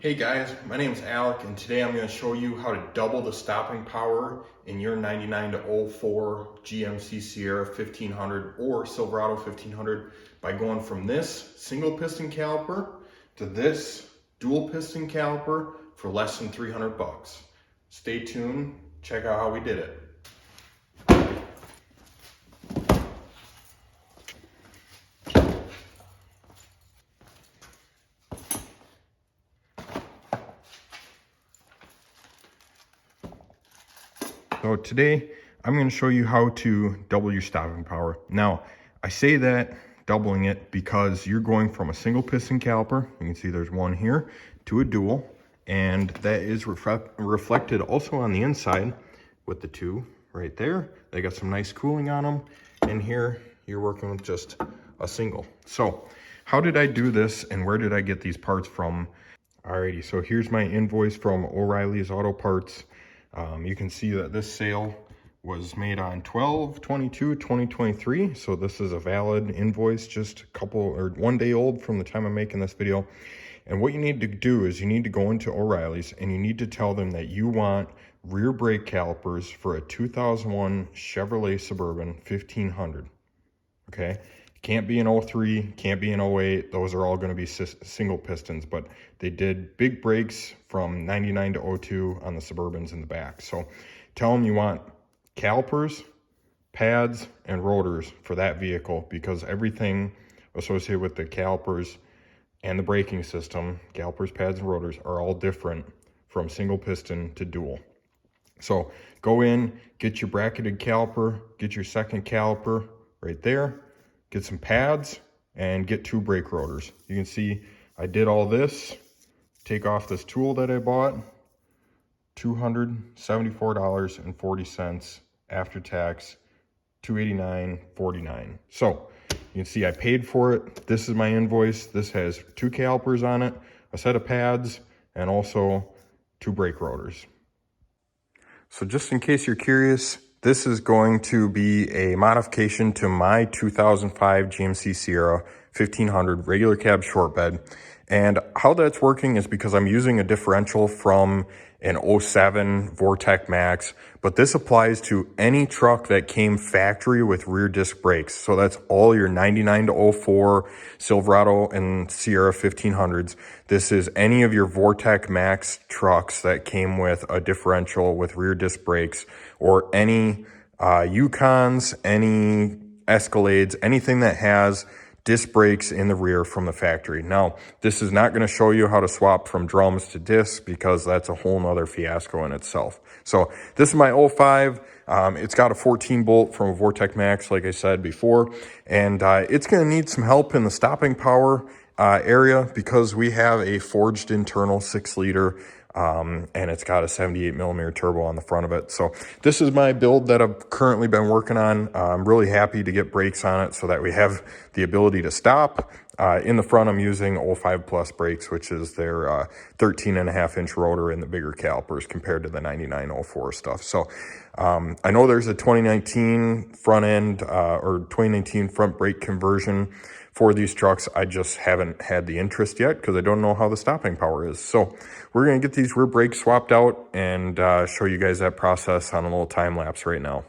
Hey guys, my name is Alec and today I'm going to show you how to double the stopping power in your 99 to 04 GMC Sierra 1500 or Silverado 1500 by going from this single piston caliper to this dual piston caliper for less than 300 bucks. Stay tuned, check out how we did it. So today I'm going to show you how to double your stopping power. Now, I say that doubling it because you're going from a single piston caliper, you can see there's one here, to a dual, and that is reflected also on the inside with the two right there. They got some nice cooling on them, and here you're working with just a single. So how did I do this and where did I get these parts from? Alrighty, so here's my invoice from O'Reilly's Auto Parts. You can see that this sale was made on 12/22/2023, so this is a valid invoice, just a couple or 1 day old from the time I'm making this video. And what you need to do is you need to go into O'Reilly's and you need to tell them that you want rear brake calipers for a 2001 Chevrolet Suburban 1500. Okay, can't be an 03, can't be an 08. Those are all going to be single pistons, but they did big brakes from 99 to 02 on the Suburbans in the back. So tell them you want calipers, pads, and rotors for that vehicle, because everything associated with the calipers and the braking system, calipers, pads, and rotors, are all different from single piston to dual. So go in, get your bracketed caliper, get your second caliper right there, get some pads, and get 2 brake rotors. You can see I did all this, take off this tool that I bought, $274.40 after tax, $289.49. So you can see I paid for it. This is my invoice. This has 2 calipers on it, a set of pads, and also 2 brake rotors. So just in case you're curious, this is going to be a modification to my 2005 GMC Sierra 1500 regular cab short bed. And how that's working is because I'm using a differential from an 07 Vortec Max, but this applies to any truck that came factory with rear disc brakes. So that's all your 99 to 04 Silverado and Sierra 1500s. This is any of your Vortec Max trucks that came with a differential with rear disc brakes, or any Yukons, any Escalades, anything that has disc brakes in the rear from the factory. Now, this is not going to show you how to swap from drums to discs because that's a whole nother fiasco in itself. So this is my 05. It's got a 14 bolt from a Vortec Max, like I said before, and it's going to need some help in the stopping power area because we have a forged internal 6-liter and it's got a 78 millimeter turbo on the front of it. So this is my build that I've currently been working on. I'm really happy to get brakes on it so that we have the ability to stop. In the front, I'm using 05 Plus brakes, which is their 13.5-inch rotor in the bigger calipers compared to the 9904 stuff. So I know there's a 2019 front end or 2019 front brake conversion for these trucks. I just haven't had the interest yet because I don't know how the stopping power is. So we're going to get these rear brakes swapped out and show you guys that process on a little time lapse right now.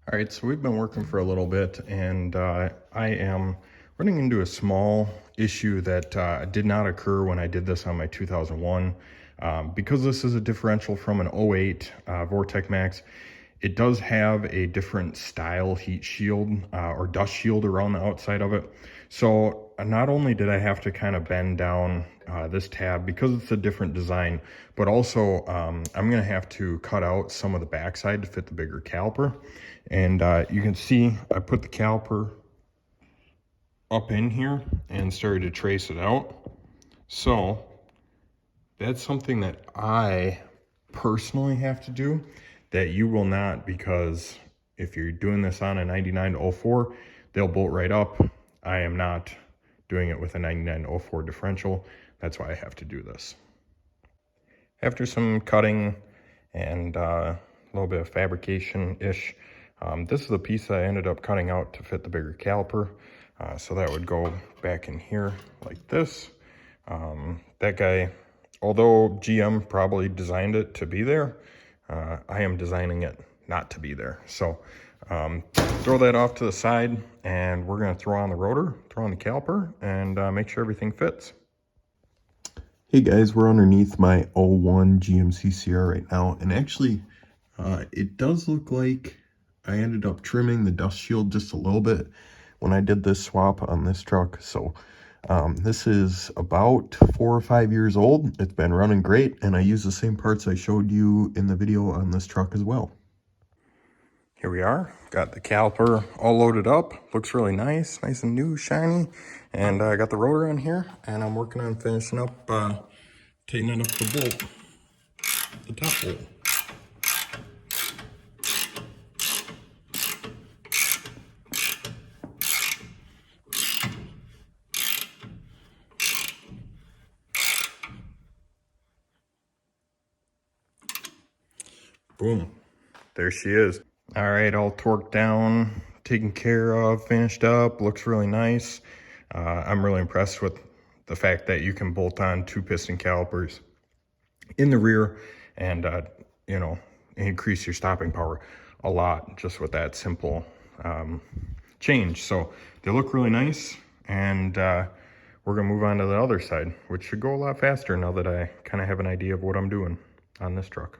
All right, so we've been working for a little bit, and I am running into a small issue that did not occur when I did this on my 2001. Because this is a differential from an 08 Vortec Max, it does have a different style heat shield or dust shield around the outside of it. So not only did I have to kind of bend down this tab because it's a different design, but also I'm going to have to cut out some of the backside to fit the bigger caliper. And you can see I put the caliper up in here and started to trace it out. So that's something that I personally have to do that you will not, because if you're doing this on a 99 to 04, they'll bolt right up. I am not doing it with a 99 to 04 differential. That's why I have to do this. After some cutting and a little bit of fabrication-ish, this is the piece that I ended up cutting out to fit the bigger caliper. So that would go back in here like this. That guy although GM probably designed it to be there, I am designing it not to be there. So throw that off to the side, and we're gonna throw on the rotor, throw on the caliper, and make sure everything fits. Hey guys, we're underneath my 01 GMC Sierra right now, and actually it does look like I ended up trimming the dust shield just a little bit when I did this swap on this truck. So this is about 4 or 5 years old. It's been running great, and I use the same parts I showed you in the video on this truck as well. Here we are, got the caliper all loaded up. Looks really nice and new, shiny. And I got the rotor on here, and I'm working on finishing up, tightening up the bolt, the top bolt. Boom, there she is. All right, all torqued down, taken care of, finished up, looks really nice. I'm really impressed with the fact that you can bolt on 2 piston calipers in the rear and, you know, increase your stopping power a lot just with that simple change. So they look really nice, and we're gonna move on to the other side, which should go a lot faster now that I kind of have an idea of what I'm doing on this truck.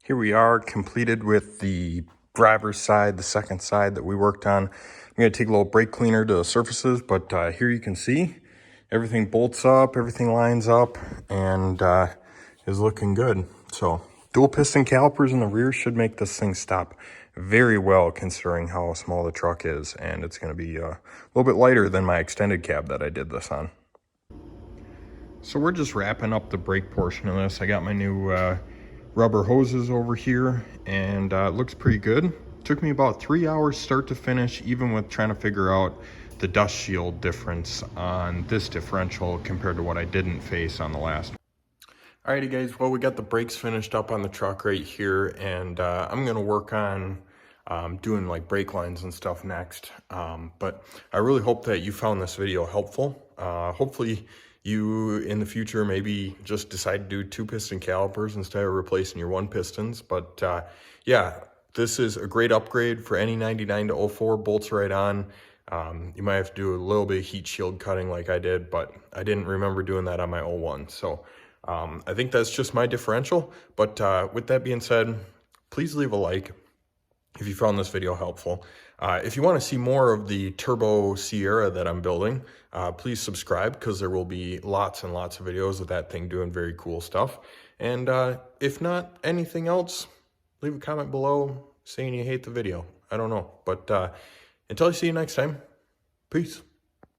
Here we are, completed with the driver's side, the second side that we worked on. I'm gonna take a little brake cleaner to the surfaces, but here you can see everything bolts up, everything lines up, and is looking good. So dual piston calipers in the rear should make this thing stop very well considering how small the truck is, and it's gonna be a little bit lighter than my extended cab that I did this on. So we're just wrapping up the brake portion of this. I got my new rubber hoses over here, and it looks pretty good. Took me about 3 hours start to finish, even with trying to figure out the dust shield difference on this differential compared to what I didn't face on the last. Alrighty guys, well, we got the brakes finished up on the truck right here, and I'm gonna work on doing like brake lines and stuff next. But I really hope that you found this video helpful. Hopefully you in the future maybe just decide to do 2 piston calipers instead of replacing your 1 pistons. But yeah, This is a great upgrade for any 99 to 04, bolts right on. You might have to do a little bit of heat shield cutting like I did, but I didn't remember doing that on my 01. So I think that's just my differential. But with that being said, please leave a like if you found this video helpful. If you want to see more of the Turbo Sierra that I'm building, please subscribe, because there will be lots and lots of videos of that thing doing very cool stuff. And if not anything else, leave a comment below saying you hate the video. I don't know. But until I see you next time, peace.